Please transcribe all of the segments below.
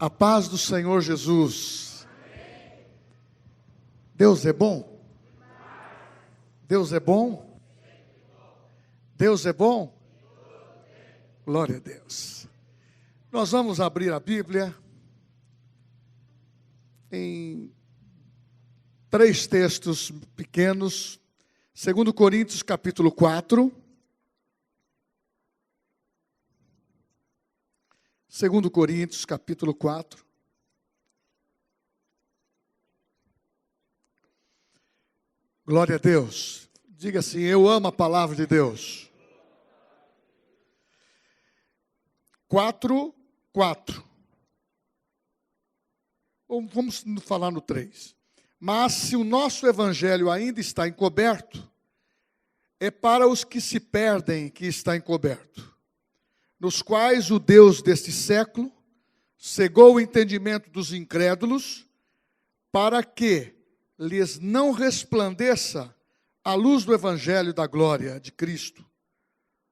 A paz do Senhor Jesus. Deus é bom? Deus é bom? Deus é bom? Glória a Deus. Nós vamos abrir a Bíblia em 3 textos pequenos. 2 Coríntios capítulo 4. 2 Coríntios capítulo 4. Glória a Deus. Diga assim: eu amo a palavra de Deus. 4. Vamos falar no 3. Mas se o nosso evangelho ainda está encoberto, é para os que se perdem que está encoberto, nos quais o Deus deste século cegou o entendimento dos incrédulos, para que lhes não resplandeça a luz do evangelho da glória de Cristo,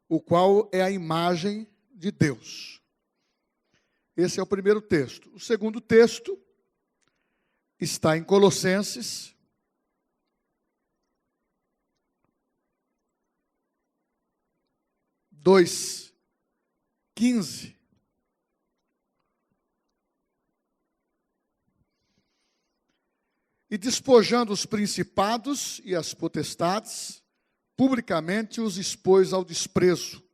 o qual é a imagem de Deus. Esse é o primeiro texto. O segundo texto está em Colossenses, dois, 15. E despojando os principados e as potestades, publicamente os expôs ao desprezo,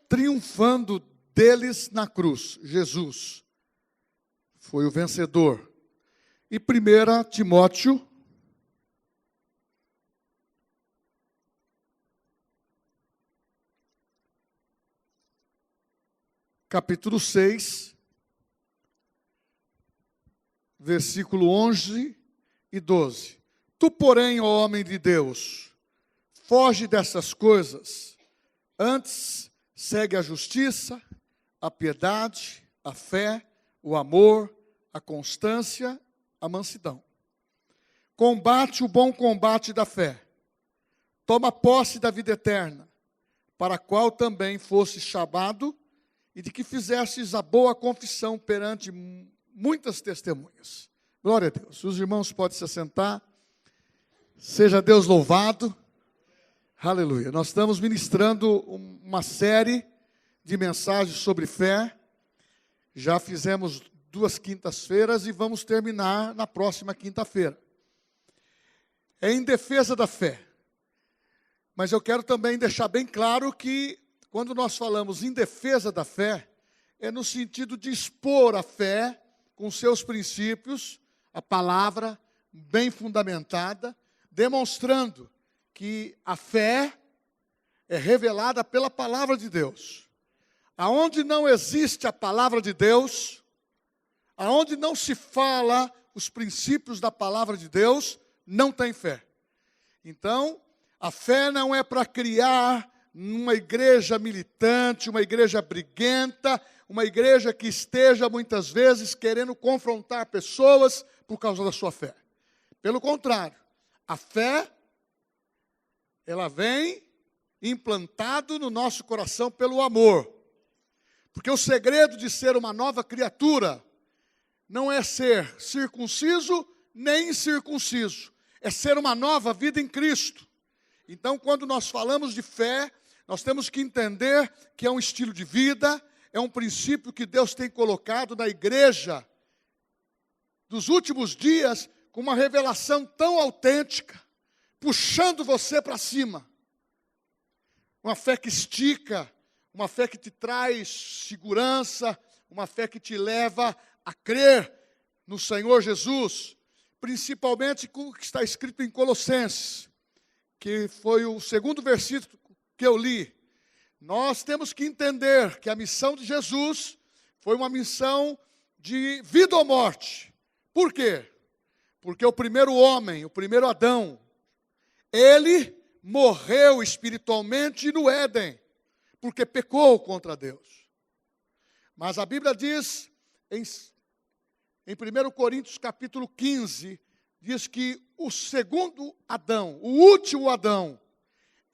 triunfando deles na cruz. Jesus foi o vencedor. E 1 Timóteo, capítulo 6, versículo 11 e 12. Tu, porém, ó homem de Deus, foge dessas coisas, antes segue a justiça, a piedade, a fé, o amor, a constância, a mansidão. Combate o bom combate da fé. Toma posse da vida eterna, para a qual também fosse chamado, e de que fizestes a boa confissão perante muitas testemunhas. Glória a Deus. Os irmãos podem se assentar. Seja Deus louvado. Aleluia. Nós estamos ministrando uma série de mensagens sobre fé. Já fizemos 2 quintas-feiras e vamos terminar na próxima quinta-feira. É em defesa da fé. Mas eu quero também deixar bem claro que quando nós falamos em defesa da fé, é no sentido de expor a fé com seus princípios, a palavra bem fundamentada, demonstrando que a fé é revelada pela palavra de Deus. Aonde não existe a palavra de Deus, aonde não se fala os princípios da palavra de Deus, não tem fé. Então, a fé não é para criar uma igreja militante, uma igreja briguenta, uma igreja que esteja muitas vezes querendo confrontar pessoas por causa da sua fé. Pelo contrário, a fé, ela vem implantado no nosso coração pelo amor. Porque o segredo de ser uma nova criatura não é ser circunciso nem incircunciso, é ser uma nova vida em Cristo. Então, quando nós falamos de fé, nós temos que entender que é um estilo de vida, é um princípio que Deus tem colocado na igreja dos últimos dias, com uma revelação tão autêntica, puxando você para cima. Uma fé que estica, uma fé que te traz segurança, uma fé que te leva a crer no Senhor Jesus, principalmente com o que está escrito em Colossenses, que foi o segundo versículo que eu li. Nós temos que entender que a missão de Jesus foi uma missão de vida ou morte. Por quê? Porque o primeiro homem, o primeiro Adão, ele morreu espiritualmente no Éden, porque pecou contra Deus. Mas a Bíblia diz, em 1 Coríntios capítulo 15, diz que o segundo Adão, o último Adão,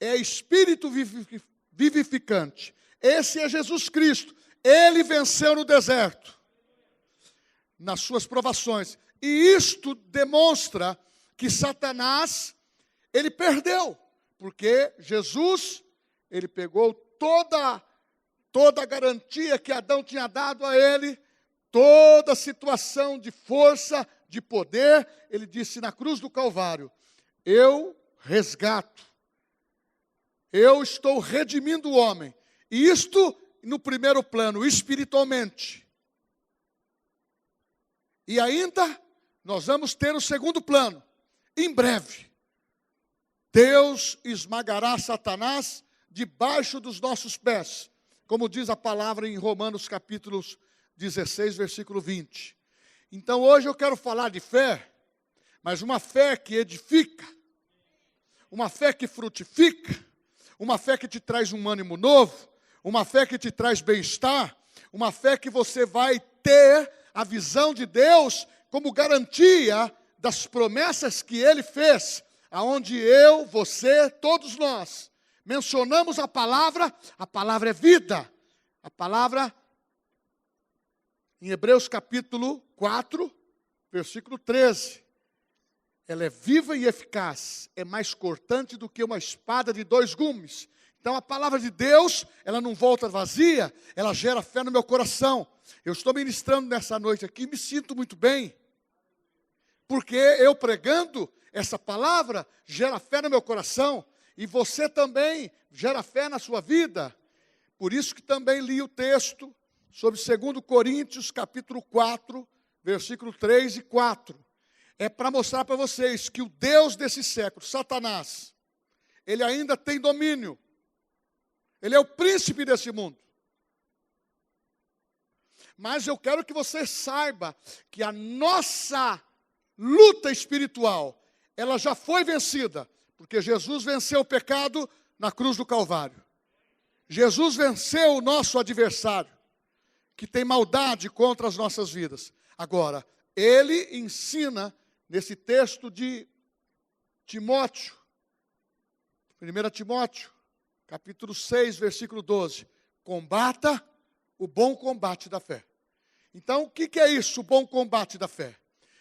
é espírito vivificante. Esse é Jesus Cristo. Ele venceu no deserto. nas suas provações. E isto demonstra que Satanás, ele perdeu, porque Jesus, ele pegou toda a garantia que Adão tinha dado a ele, toda a situação de força, de poder. Ele disse na cruz do Calvário: eu resgato, eu estou redimindo o homem. E isto no primeiro plano, espiritualmente. E ainda nós vamos ter o segundo plano. Em breve, Deus esmagará Satanás debaixo dos nossos pés, como diz a palavra em Romanos capítulo 16, versículo 20. Então hoje eu quero falar de fé, mas uma fé que edifica, uma fé que frutifica, uma fé que te traz um ânimo novo, uma fé que te traz bem-estar, uma fé que você vai ter a visão de Deus como garantia das promessas que Ele fez, aonde eu, você, todos nós, mencionamos a palavra é vida. A palavra, em Hebreus capítulo 4, versículo 13, ela é viva e eficaz, é mais cortante do que uma espada de 2 gumes. Então a palavra de Deus, ela não volta vazia, ela gera fé no meu coração. Eu estou ministrando nessa noite aqui, me sinto muito bem, porque eu pregando essa palavra gera fé no meu coração, e você também gera fé na sua vida. Por isso que também li o texto sobre 2 Coríntios capítulo 4, versículo 3 e 4. É para mostrar para vocês que o Deus desse século, Satanás, ele ainda tem domínio. Ele é o príncipe desse mundo. Mas eu quero que você saiba que a nossa luta espiritual, ela já foi vencida, porque Jesus venceu o pecado na cruz do Calvário. Jesus venceu o nosso adversário, que tem maldade contra as nossas vidas. Agora, ele ensina nesse texto de Timóteo, 1 Timóteo, capítulo 6, versículo 12. Combata o bom combate da fé. Então, o que é isso, o bom combate da fé?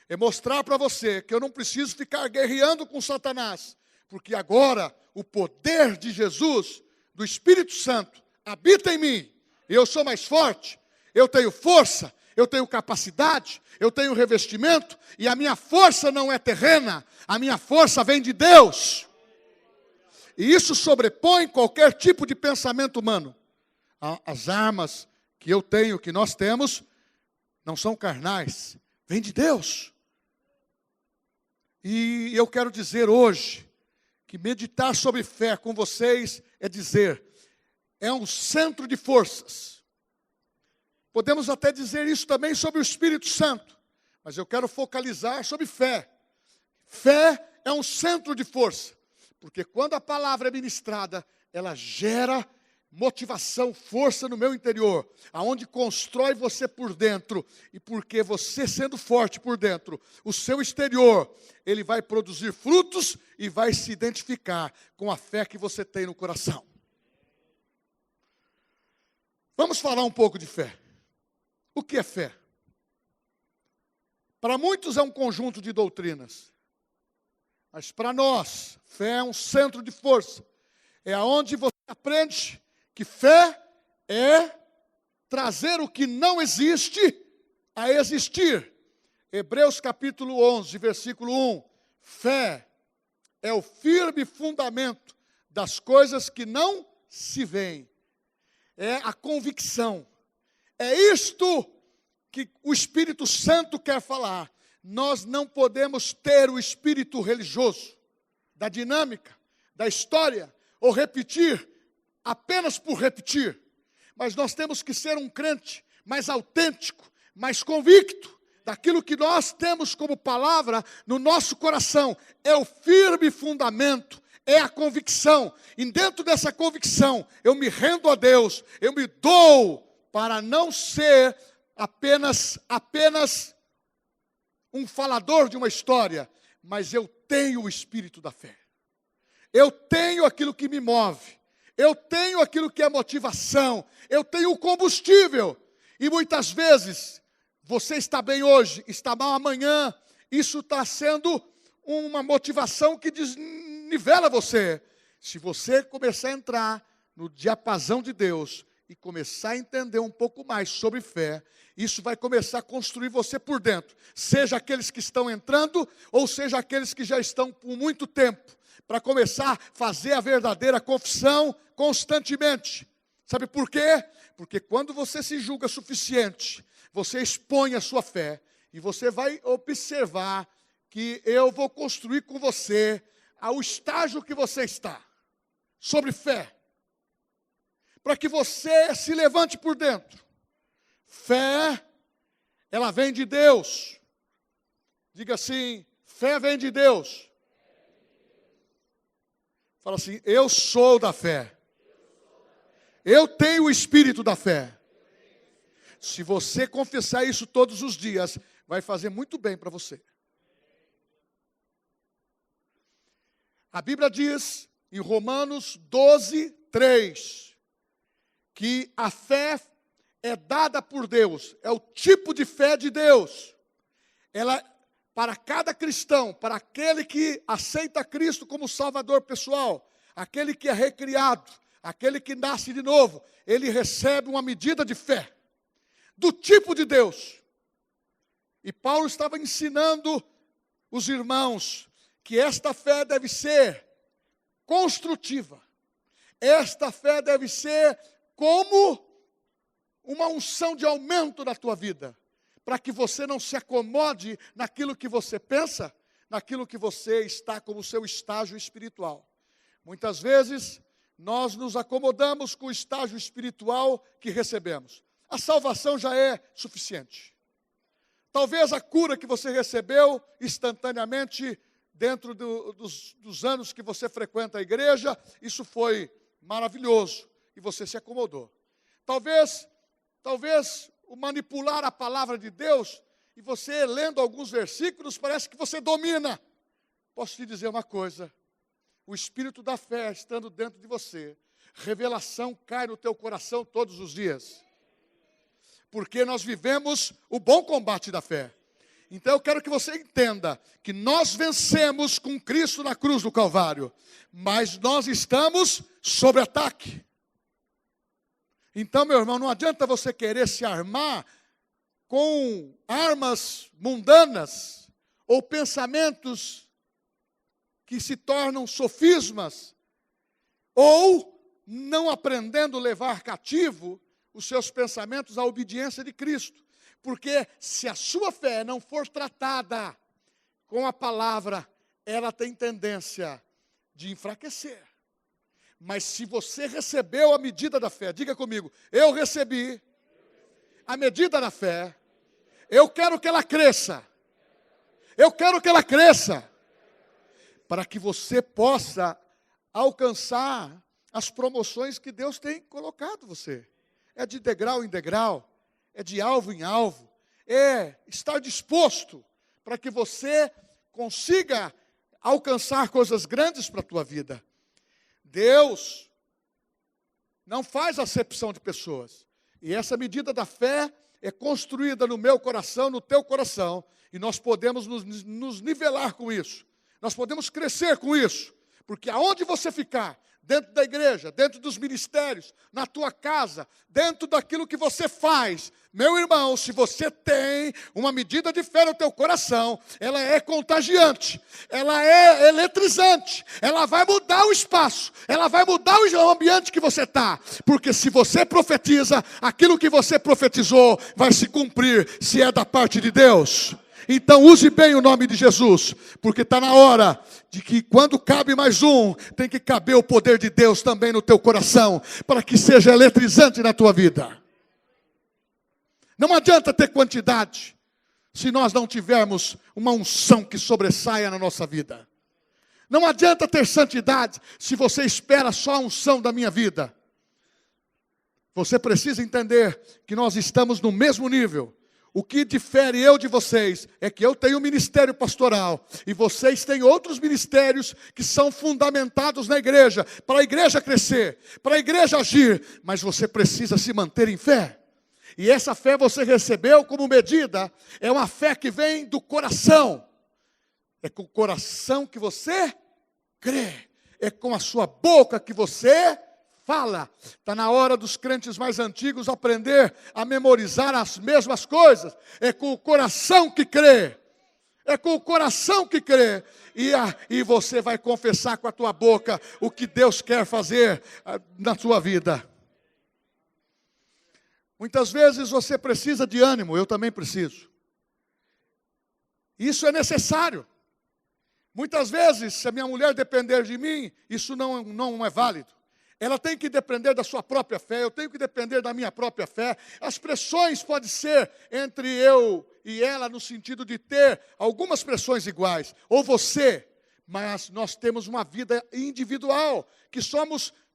É mostrar para você que eu não preciso ficar guerreando com Satanás, porque agora o poder de Jesus, do Espírito Santo, habita em mim. Eu sou mais forte, eu tenho força, eu tenho capacidade, eu tenho revestimento, e a minha força não é terrena, a minha força vem de Deus. E isso sobrepõe qualquer tipo de pensamento humano. As armas que eu tenho, que nós temos, não são carnais, vêm de Deus. E eu quero dizer hoje, que meditar sobre fé com vocês é dizer, é um centro de forças. Podemos até dizer isso também sobre o Espírito Santo, mas eu quero focalizar sobre fé. Fé é um centro de força, porque quando a palavra é ministrada, ela gera motivação, força no meu interior, aonde constrói você por dentro, e porque você sendo forte por dentro, o seu exterior, ele vai produzir frutos e vai se identificar com a fé que você tem no coração. Vamos falar um pouco de fé. O que é fé? Para muitos é um conjunto de doutrinas, mas para nós, fé é um centro de força, é aonde você aprende que fé é trazer o que não existe a existir. Hebreus capítulo 11, versículo 1. Fé é o firme fundamento das coisas que não se veem. É a convicção. É isto que o Espírito Santo quer falar. Nós não podemos ter o espírito religioso, da dinâmica, da história, ou repetir apenas por repetir, mas nós temos que ser um crente mais autêntico, mais convicto daquilo que nós temos como palavra no nosso coração. É o firme fundamento, é a convicção, e dentro dessa convicção eu me rendo a Deus, eu me dou para não ser apenas um falador de uma história, mas eu tenho o espírito da fé, eu tenho aquilo que me move, eu tenho aquilo que é motivação, eu tenho o combustível. E muitas vezes você está bem hoje, está mal amanhã, isso está sendo uma motivação que desnivela você. Se você começar a entrar no diapasão de Deus e começar a entender um pouco mais sobre fé, isso vai começar a construir você por dentro. Seja aqueles que estão entrando, ou seja aqueles que já estão por muito tempo, para começar a fazer a verdadeira confissão constantemente. Sabe por quê? Porque quando você se julga suficiente, você expõe a sua fé, e você vai observar que eu vou construir com você ao estágio que você está, sobre fé, para que você se levante por dentro. Fé, ela vem de Deus. Diga assim, fé vem de Deus. Fala assim, eu sou da fé. Eu tenho o espírito da fé. Se você confessar isso todos os dias, vai fazer muito bem para você. A Bíblia diz, em Romanos 12, 3, que a fé é dada por Deus, é o tipo de fé de Deus. Ela, para cada cristão, para aquele que aceita Cristo como Salvador pessoal, aquele que é recriado, aquele que nasce de novo, ele recebe uma medida de fé, do tipo de Deus. E Paulo estava ensinando os irmãos que esta fé deve ser construtiva. Esta fé deve ser como uma unção de aumento na tua vida, para que você não se acomode naquilo que você pensa, naquilo que você está como seu estágio espiritual. Muitas vezes, nós nos acomodamos com o estágio espiritual que recebemos. A salvação já é suficiente. Talvez a cura que você recebeu instantaneamente, dentro dos anos que você frequenta a igreja, isso foi maravilhoso, e você se acomodou. Talvez o manipular a palavra de Deus, e você lendo alguns versículos, parece que você domina. Posso te dizer uma coisa, o espírito da fé estando dentro de você, revelação cai no teu coração todos os dias. Porque nós vivemos o bom combate da fé. Então eu quero que você entenda que nós vencemos com Cristo na cruz do Calvário, mas nós estamos sob ataque. Então, meu irmão, não adianta você querer se armar com armas mundanas ou pensamentos que se tornam sofismas, ou não aprendendo a levar cativo os seus pensamentos à obediência de Cristo. Porque se a sua fé não for tratada com a palavra, ela tem tendência de enfraquecer. Mas se você recebeu a medida da fé, diga comigo, eu recebi a medida da fé, eu quero que ela cresça. Eu quero que ela cresça, para que você possa alcançar as promoções que Deus tem colocado você. É de degrau em degrau, é de alvo em alvo, é estar disposto para que você consiga alcançar coisas grandes para a tua vida. Deus não faz acepção de pessoas. E essa medida da fé é construída no meu coração, no teu coração. E nós podemos nos nivelar com isso. Nós podemos crescer com isso. Porque aonde você ficar, dentro da igreja, dentro dos ministérios, na tua casa, dentro daquilo que você faz, meu irmão, se você tem uma medida de fé no teu coração, ela é contagiante, ela é eletrizante, ela vai mudar o espaço, ela vai mudar o ambiente que você está, porque se você profetiza, aquilo que você profetizou vai se cumprir, se é da parte de Deus. Então use bem o nome de Jesus, porque está na hora de que quando cabe mais um, tem que caber o poder de Deus também no teu coração, para que seja eletrizante na tua vida. Não adianta ter quantidade, se nós não tivermos uma unção que sobressaia na nossa vida. Não adianta ter santidade, se você espera só a unção da minha vida. Você precisa entender que nós estamos no mesmo nível. O que difere eu de vocês é que eu tenho um ministério pastoral e vocês têm outros ministérios que são fundamentados na igreja, para a igreja crescer, para a igreja agir, mas você precisa se manter em fé. E essa fé você recebeu como medida, é uma fé que vem do coração. É com o coração que você crê. É com a sua boca que você fala. Está na hora dos crentes mais antigos aprender a memorizar as mesmas coisas. É com o coração que crê. É com o coração que crê. E você vai confessar com a tua boca o que Deus quer fazer na tua vida. Muitas vezes você precisa de ânimo, eu também preciso. Isso é necessário. Muitas vezes, se a minha mulher depender de mim, isso não é válido. Ela tem que depender da sua própria fé, eu tenho que depender da minha própria fé. As pressões podem ser entre eu e ela, no sentido de ter algumas pressões iguais. Ou você, mas nós temos uma vida individual,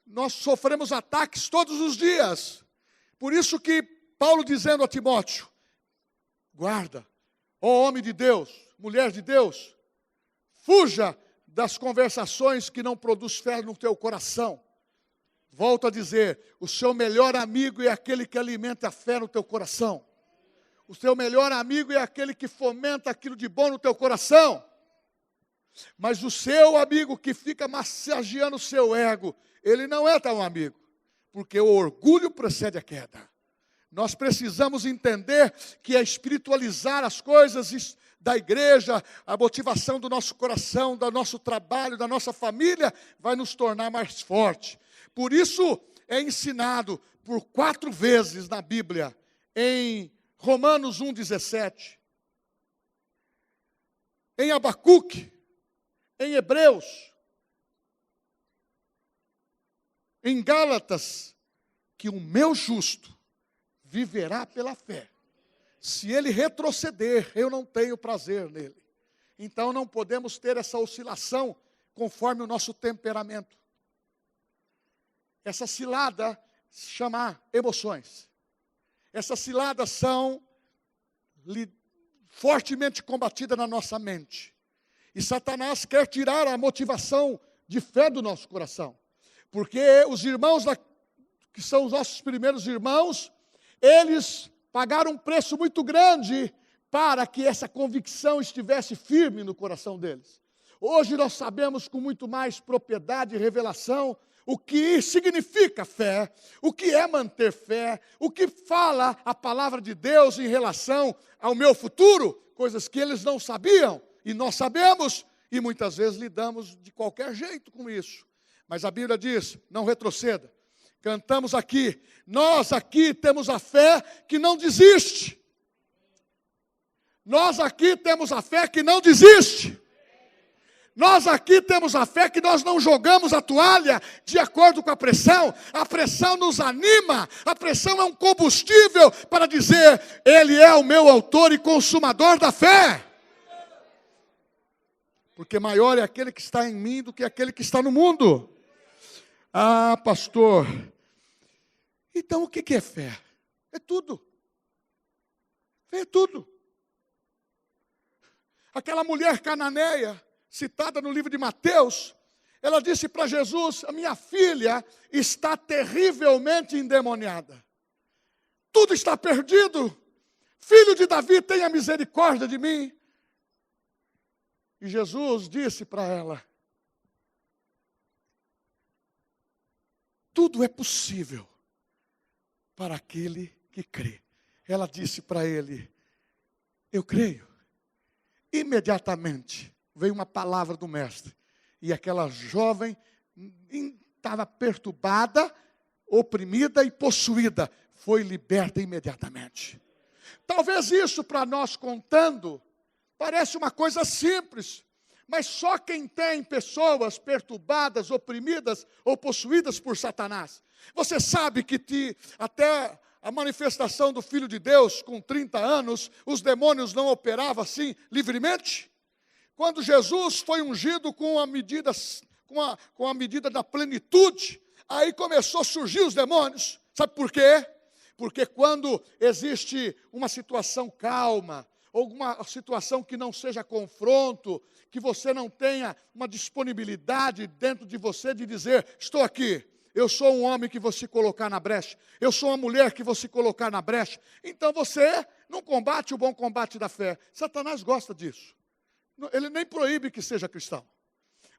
nós sofremos ataques todos os dias. Por isso que Paulo dizendo a Timóteo, guarda, ó homem de Deus, mulher de Deus, fuja das conversações que não produzem fé no teu coração. Volto a dizer, o seu melhor amigo é aquele que alimenta a fé no teu coração. O seu melhor amigo é aquele que fomenta aquilo de bom no teu coração. Mas o seu amigo que fica massageando o seu ego, ele não é tão amigo. Porque o orgulho precede a queda. Nós precisamos entender que é espiritualizar as coisas da igreja, a motivação do nosso coração, do nosso trabalho, da nossa família, vai nos tornar mais forte. Por isso é ensinado por 4 vezes na Bíblia, em Romanos 1,17, em Abacuque, em Hebreus, em Gálatas, que o meu justo viverá pela fé. Se ele retroceder, eu não tenho prazer nele. Então não podemos ter essa oscilação conforme o nosso temperamento. Essa cilada se chama emoções. Essas ciladas são fortemente combatidas na nossa mente. E Satanás quer tirar a motivação de fé do nosso coração. Porque os irmãos, que são os nossos primeiros irmãos, eles pagaram um preço muito grande para que essa convicção estivesse firme no coração deles. Hoje nós sabemos com muito mais propriedade e revelação o que significa fé, o que é manter fé, o que fala a palavra de Deus em relação ao meu futuro, coisas que eles não sabiam e nós sabemos, e muitas vezes lidamos de qualquer jeito com isso. Mas a Bíblia diz, não retroceda. Cantamos aqui, nós aqui temos a fé que não desiste. Nós aqui temos a fé que não desiste. Nós aqui temos a fé que nós não jogamos a toalha de acordo com a pressão nos anima, a pressão é um combustível para dizer, Ele é o meu autor e consumador da fé. Porque maior é aquele que está em mim do que aquele que está no mundo. Ah, pastor, então o que é fé? É tudo. Fé é tudo. Aquela mulher cananeia, citada no livro de Mateus, ela disse para Jesus, a minha filha está terrivelmente endemoniada. Tudo está perdido. Filho de Davi, tenha misericórdia de mim. E Jesus disse para ela, tudo é possível para aquele que crê. Ela disse para ele, eu creio. Imediatamente veio uma palavra do mestre. E aquela jovem estava perturbada, oprimida e possuída. Foi liberta imediatamente. Talvez isso para nós contando, parece uma coisa simples. Mas só quem tem pessoas perturbadas, oprimidas ou possuídas por Satanás. Você sabe que até a manifestação do Filho de Deus, com 30 anos, os demônios não operavam assim livremente? Quando Jesus foi ungido com a medida da plenitude, aí começou a surgir os demônios. Sabe por quê? Porque quando existe uma situação calma, ou uma situação que não seja confronto, que você não tenha uma disponibilidade dentro de você de dizer, estou aqui, eu sou um homem que vou se colocar na brecha, eu sou uma mulher que vou se colocar na brecha. Então você não combate o bom combate da fé. Satanás gosta disso. Ele nem proíbe que seja cristão,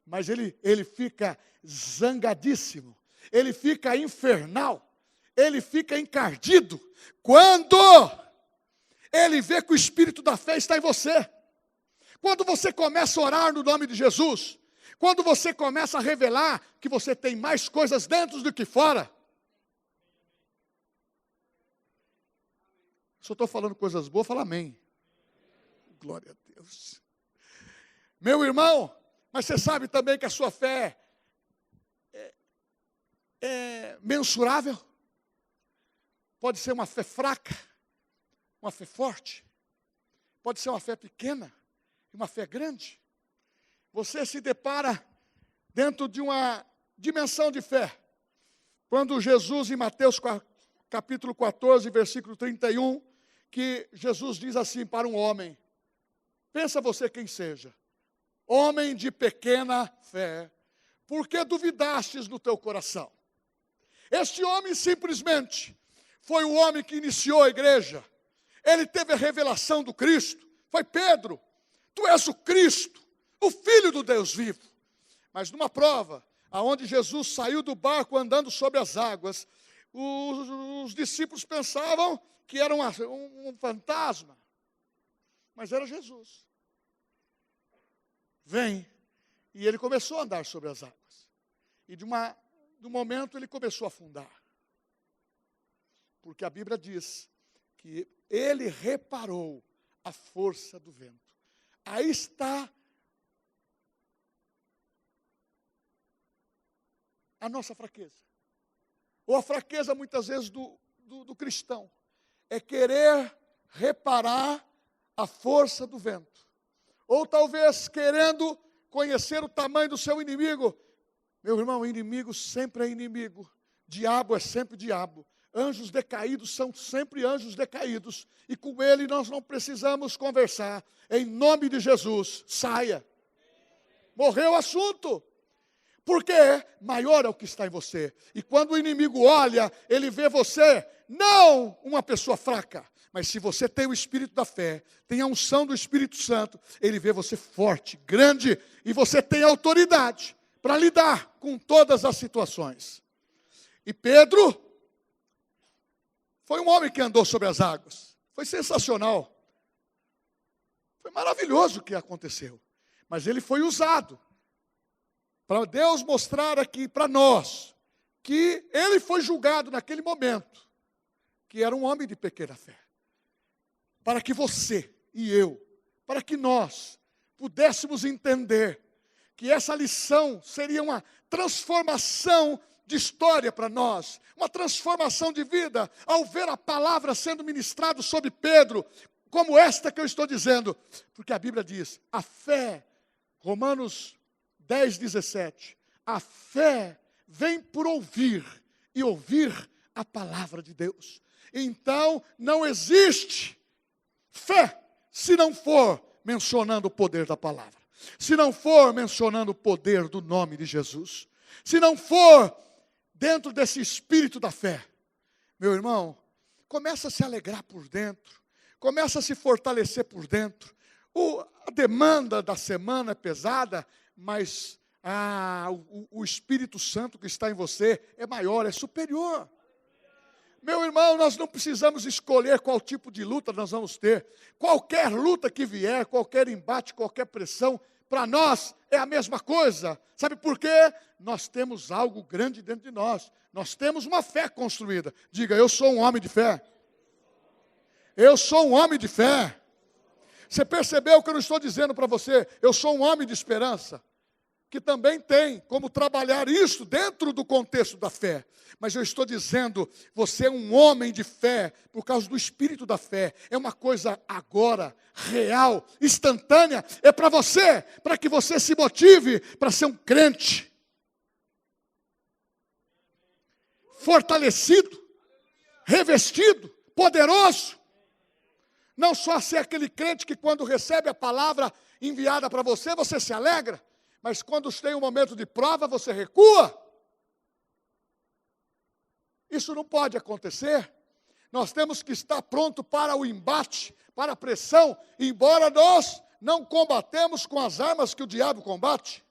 mas ele fica zangadíssimo, ele fica infernal, ele fica encardido, quando ele vê que o espírito da fé está em você. Quando você começa a orar no nome de Jesus, quando você começa a revelar que você tem mais coisas dentro do que fora. Se eu estou falando coisas boas, fala amém. Glória a Deus. Meu irmão, mas você sabe também que a sua fé é mensurável? Pode ser uma fé fraca, uma fé forte. Pode ser uma fé pequena e uma fé grande. Você se depara dentro de uma dimensão de fé. Quando Jesus, em Mateus capítulo 14, versículo 31, que Jesus diz assim para um homem: pensa você quem seja, homem de pequena fé, por que duvidastes no teu coração? Este homem simplesmente foi o homem que iniciou a igreja. Ele teve a revelação do Cristo. Foi Pedro: tu és o Cristo, o Filho do Deus vivo. Mas numa prova, aonde Jesus saiu do barco andando sobre as águas, os discípulos pensavam que era um fantasma, mas era Jesus. Vem, e ele começou a andar sobre as águas. E de um momento ele começou a afundar. Porque a Bíblia diz que ele reparou a força do vento. Aí está a nossa fraqueza. Ou a fraqueza, muitas vezes, do cristão. É querer reparar a força do vento. Ou talvez querendo conhecer o tamanho do seu inimigo. Meu irmão, inimigo sempre é inimigo. Diabo é sempre diabo. Anjos decaídos são sempre anjos decaídos. E com ele nós não precisamos conversar. Em nome de Jesus, saia. Morreu o assunto. Porque maior é o que está em você. E quando o inimigo olha, ele vê você, não uma pessoa fraca, mas se você tem o espírito da fé, tem a unção do Espírito Santo, ele vê você forte, grande, e você tem autoridade para lidar com todas as situações. E Pedro foi um homem que andou sobre as águas. Foi sensacional. Foi maravilhoso o que aconteceu. Mas ele foi usado para Deus mostrar aqui para nós que ele foi julgado naquele momento, que era um homem de pequena fé. Para que você e eu, para que nós pudéssemos entender que essa lição seria uma transformação de história para nós, uma transformação de vida, ao ver a palavra sendo ministrada sobre Pedro, como esta que eu estou dizendo, porque a Bíblia diz, a fé, Romanos 10:17, a fé vem por ouvir, e ouvir a palavra de Deus. Então, não existe fé se não for mencionando o poder da palavra, se não for mencionando o poder do nome de Jesus, se não for dentro desse espírito da fé. Meu irmão, começa a se alegrar por dentro, começa a se fortalecer por dentro. A demanda da semana é pesada, mas o Espírito Santo que está em você é maior, é superior. Meu irmão, nós não precisamos escolher qual tipo de luta nós vamos ter. Qualquer luta que vier, qualquer embate, qualquer pressão, para nós é a mesma coisa. Sabe por quê? Nós temos algo grande dentro de nós. Nós temos uma fé construída. Diga, eu sou um homem de fé. Eu sou um homem de fé. Você percebeu que eu não estou dizendo para você, eu sou um homem de esperança, que também tem como trabalhar isso dentro do contexto da fé. Mas eu estou dizendo, você é um homem de fé, por causa do espírito da fé. É uma coisa agora, real, instantânea. É para você, para que você se motive para ser um crente. Fortalecido, revestido, poderoso. Não só ser aquele crente que quando recebe a palavra enviada para você, você se alegra. Mas quando tem um momento de prova, você recua. Isso não pode acontecer. Nós temos que estar pronto para o embate, para a pressão, embora nós não combatemos com as armas que o diabo combate.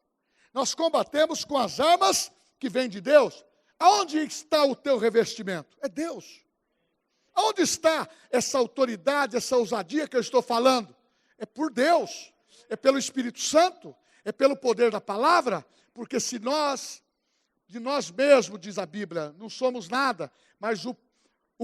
Nós combatemos com as armas que vêm de Deus. Aonde está o teu revestimento? É Deus. Aonde está essa autoridade, essa ousadia que eu estou falando? É por Deus, é pelo Espírito Santo, é pelo poder da palavra, porque se nós, de nós mesmos, diz a Bíblia, não somos nada, mas o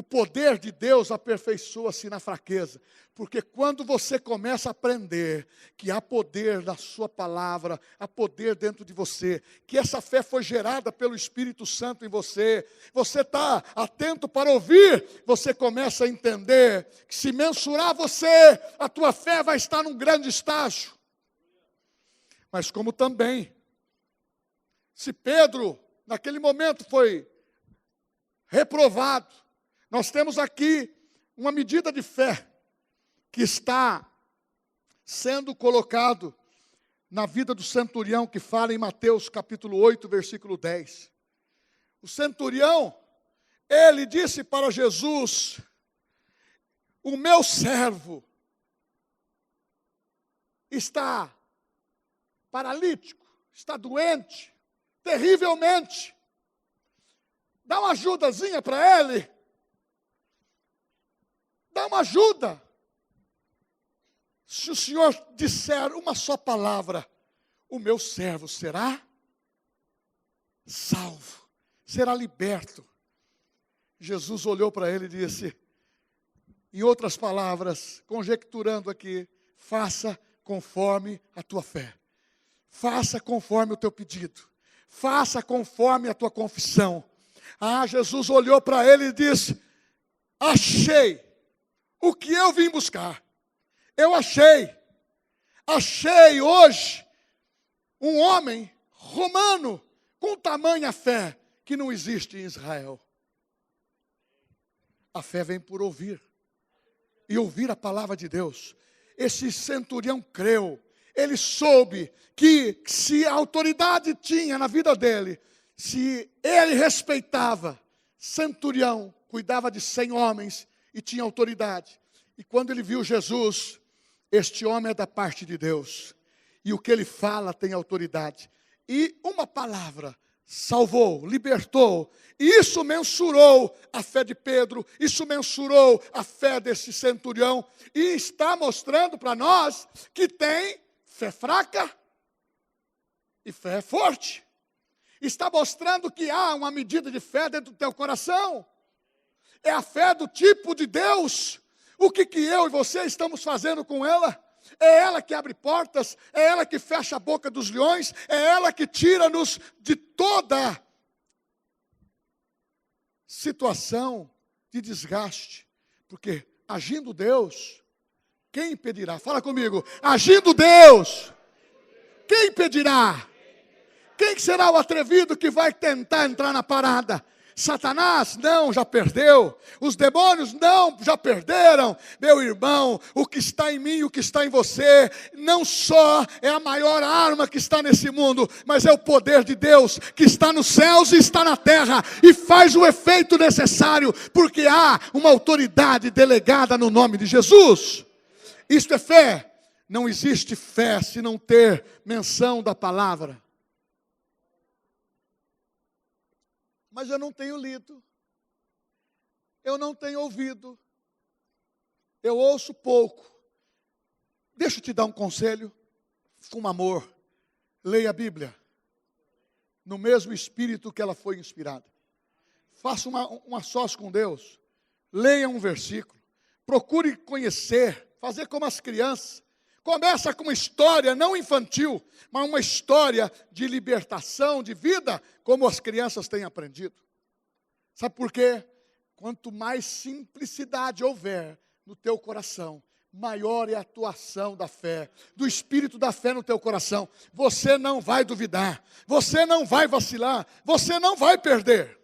poder de Deus aperfeiçoa-se na fraqueza. Porque quando você começa a aprender que há poder na sua palavra, há poder dentro de você, que essa fé foi gerada pelo Espírito Santo em você, você está atento para ouvir, você começa a entender que se mensurar você, a tua fé vai estar num grande estágio. Mas como também, se Pedro, naquele momento, foi reprovado, nós temos aqui uma medida de fé que está sendo colocado na vida do centurião que fala em Mateus capítulo 8, versículo 10. O centurião, ele disse para Jesus: o meu servo está paralítico, está doente, terrivelmente. Dá uma ajudazinha para ele. Dá uma ajuda. Se o Senhor disser uma só palavra, o meu servo será salvo, será liberto. Jesus olhou para ele e disse, em outras palavras, conjecturando aqui, faça conforme a tua fé. Faça conforme o teu pedido. Faça conforme a tua confissão. Jesus olhou para ele e disse, achei o que eu vim buscar. Eu achei hoje um homem romano com tamanha fé que não existe em Israel. A fé vem por ouvir, e ouvir a palavra de Deus. Esse centurião creu, ele soube que se a autoridade tinha na vida dele, se ele respeitava, centurião, cuidava de 100 homens e tinha autoridade. E quando ele viu Jesus, este homem é da parte de Deus, e o que ele fala tem autoridade. E uma palavra salvou, libertou, e isso mensurou a fé de Pedro, isso mensurou a fé desse centurião, e está mostrando para nós que tem fé fraca e fé forte. Está mostrando que há uma medida de fé dentro do teu coração. É a fé do tipo de Deus. O que eu e você estamos fazendo com ela? É ela que abre portas, é ela que fecha a boca dos leões, é ela que tira-nos de toda situação de desgaste. Porque agindo Deus, quem impedirá? Fala comigo, agindo Deus, quem impedirá? Quem será o atrevido que vai tentar entrar na parada? Satanás? Não, já perdeu. Os demônios? Não, já perderam. Meu irmão, o que está em mim e o que está em você, não só é a maior arma que está nesse mundo, mas é o poder de Deus que está nos céus e está na terra e faz o efeito necessário, porque há uma autoridade delegada no nome de Jesus. Isto é fé. Não existe fé se não ter menção da palavra. Mas eu não tenho lido, eu não tenho ouvido, eu ouço pouco. Deixa eu te dar um conselho, com amor, leia a Bíblia, no mesmo espírito que ela foi inspirada. Faça uma sós com Deus, leia um versículo, procure conhecer, fazer como as crianças. Começa com uma história não infantil, mas uma história de libertação, de vida, como as crianças têm aprendido. Sabe por quê? Quanto mais simplicidade houver no teu coração, maior é a atuação da fé, do espírito da fé no teu coração. Você não vai duvidar, você não vai vacilar, você não vai perder.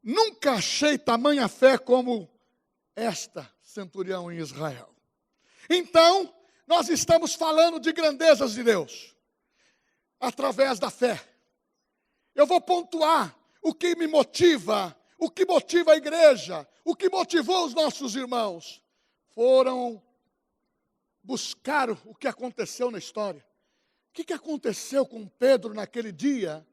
Nunca achei tamanha fé como esta centurião em Israel. Então, nós estamos falando de grandezas de Deus, através da fé. eu vou pontuar o que me motiva, o que motiva a igreja, o que motivou os nossos irmãos. Foram buscar o que aconteceu na história. O que aconteceu com Pedro naquele dia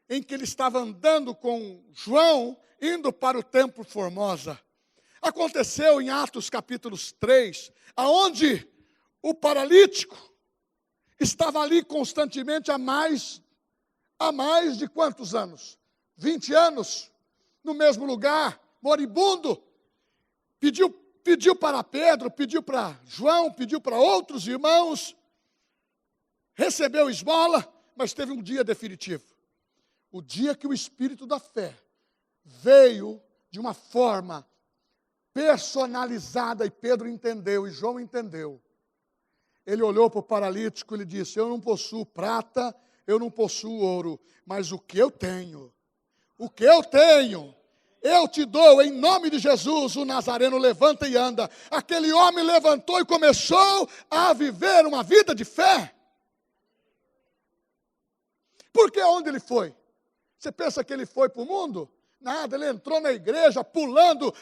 em que ele estava andando com João, indo para o templo Formosa? Aconteceu em Atos capítulo 3, aonde o paralítico estava ali constantemente há mais de quantos anos? 20 anos, no mesmo lugar, moribundo. Pediu para Pedro, pediu para João, pediu para outros irmãos, recebeu esmola, mas teve um dia definitivo. O dia que o Espírito da fé veio de uma forma personalizada, e Pedro entendeu, e João entendeu. Ele olhou para o paralítico e lhe disse: eu não possuo prata, eu não possuo ouro, mas o que eu tenho, eu te dou em nome de Jesus. O Nazareno levanta e anda. Aquele homem levantou e começou a viver uma vida de fé. Porque onde ele foi? Você pensa que ele foi para o mundo? Nada, ele entrou na igreja pulando,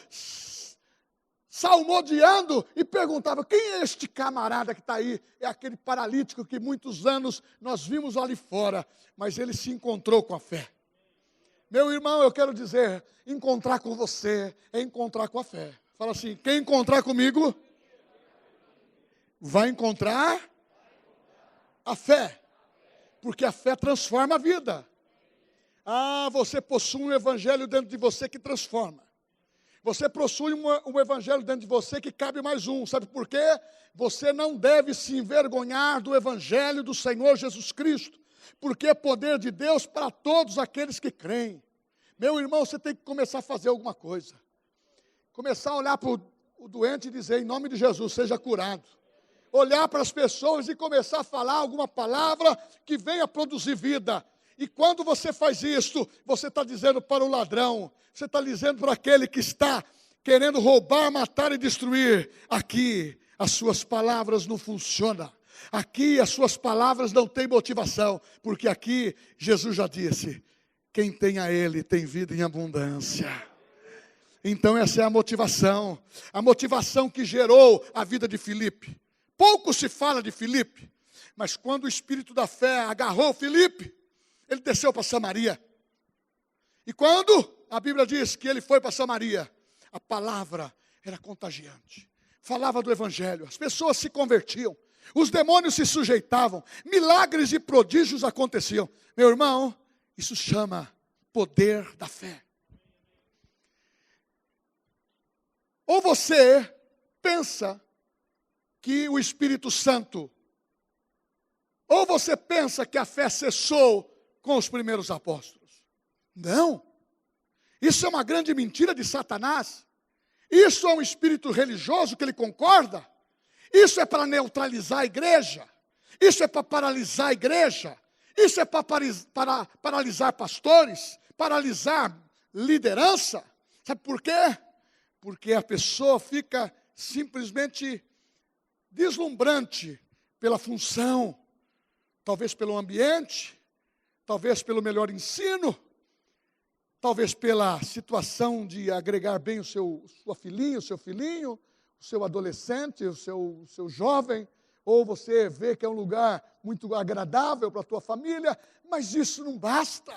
salmodiando e perguntava: quem é este camarada que está aí? É aquele paralítico que muitos anos nós vimos ali fora, mas ele se encontrou com a fé. Meu irmão, eu quero dizer, encontrar com você é encontrar com a fé. Fala assim: quem encontrar comigo, vai encontrar a fé. Porque a fé transforma a vida. Você possui um evangelho dentro de você que transforma. Você possui um evangelho dentro de você que cabe mais um. Sabe por quê? Você não deve se envergonhar do evangelho do Senhor Jesus Cristo, porque é poder de Deus para todos aqueles que creem. Meu irmão, você tem que começar a fazer alguma coisa. Começar a olhar para o doente e dizer: em nome de Jesus, seja curado. Olhar para as pessoas e começar a falar alguma palavra que venha produzir vida. E quando você faz isso, você está dizendo para o ladrão, você está dizendo para aquele que está querendo roubar, matar e destruir: aqui as suas palavras não funcionam. Aqui as suas palavras não têm motivação, porque aqui Jesus já disse: quem tem a Ele tem vida em abundância. Então essa é a motivação que gerou a vida de Filipe. Pouco se fala de Filipe, mas quando o Espírito da fé agarrou Filipe, ele desceu para Samaria. E quando a Bíblia diz que ele foi para Samaria, a palavra era contagiante. Falava do Evangelho, as pessoas se convertiam, os demônios se sujeitavam, milagres e prodígios aconteciam. Meu irmão, isso chama poder da fé. Ou você pensa que o Espírito Santo, ou você pensa que a fé cessou com os primeiros apóstolos. Não. Isso é uma grande mentira de Satanás. Isso é um espírito religioso que ele concorda. Isso é para neutralizar a igreja. Isso é para paralisar a igreja. Isso é para paralisar pastores, paralisar liderança. Sabe por quê? Porque a pessoa fica simplesmente deslumbrante pela função, talvez pelo ambiente, talvez pelo melhor ensino, talvez pela situação de agregar bem sua filhinha, o seu filhinho, o seu adolescente, o seu jovem, ou você vê que é um lugar muito agradável para a tua família, mas isso não basta.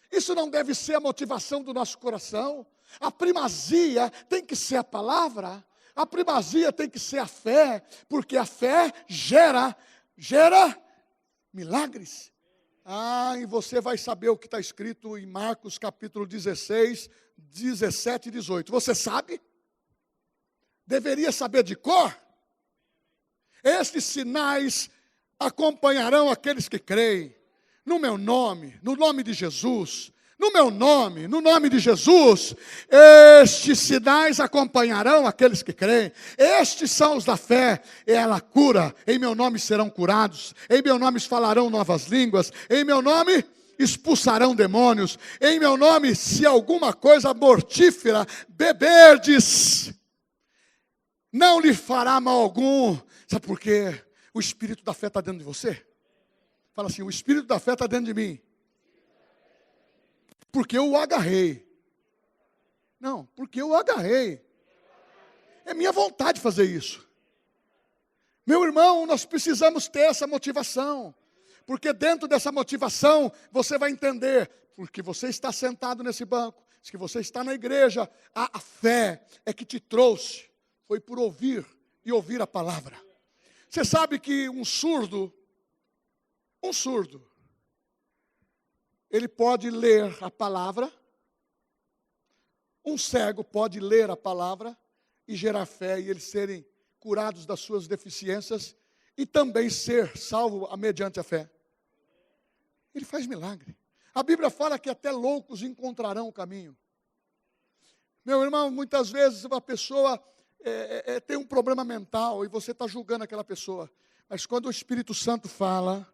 Isso não deve ser a motivação do nosso coração. A primazia tem que ser a palavra, a primazia tem que ser a fé, porque a fé gera milagres. E você vai saber o que está escrito em Marcos capítulo 16, 17 e 18. Você sabe? Deveria saber de cor? Estes sinais acompanharão aqueles que creem. No meu nome, no nome de Jesus. No meu nome, no nome de Jesus, estes sinais acompanharão aqueles que creem. Estes são os da fé, ela cura. Em meu nome serão curados, em meu nome falarão novas línguas, em meu nome expulsarão demônios, em meu nome, se alguma coisa mortífera beberdes, não lhe fará mal algum. Sabe por quê? O Espírito da fé está dentro de você. Fala assim: o Espírito da fé está dentro de mim. Porque eu o agarrei. Não, porque eu o agarrei. É minha vontade fazer isso. Meu irmão, nós precisamos ter essa motivação. Porque dentro dessa motivação, você vai entender, porque você está sentado nesse banco, que você está na igreja, a fé é que te trouxe, foi por ouvir e ouvir a palavra. Você sabe que um surdo, ele pode ler a palavra, um cego pode ler a palavra e gerar fé e eles serem curados das suas deficiências e também ser salvo mediante a fé. Ele faz milagre. A Bíblia fala que até loucos encontrarão o caminho. Meu irmão, muitas vezes uma pessoa tem um problema mental e você está julgando aquela pessoa. Mas quando o Espírito Santo fala,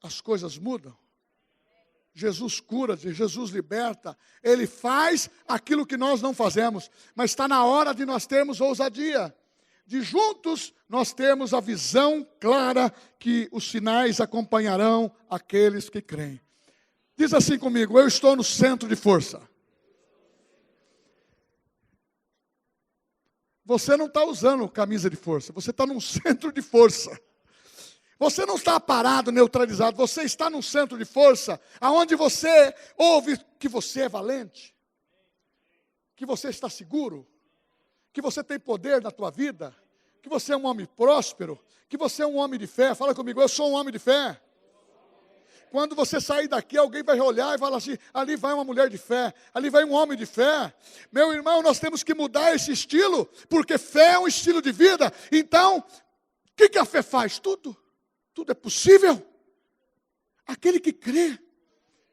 as coisas mudam. Jesus cura, Jesus liberta. Ele faz aquilo que nós não fazemos. Mas está na hora de nós termos ousadia. De juntos nós termos a visão clara que os sinais acompanharão aqueles que creem. Diz assim comigo: eu estou no centro de força. Você não está usando camisa de força, você está num centro de força. Você não está parado, neutralizado, você está num centro de força, aonde você ouve que você é valente, que você está seguro, que você tem poder na tua vida, que você é um homem próspero, que você é um homem de fé. Fala comigo: eu sou um homem de fé. Quando você sair daqui, alguém vai olhar e falar assim: ali vai uma mulher de fé, ali vai um homem de fé. Meu irmão, nós temos que mudar esse estilo, porque fé é um estilo de vida. Então, o que a fé faz? Tudo é possível. Aquele que crê,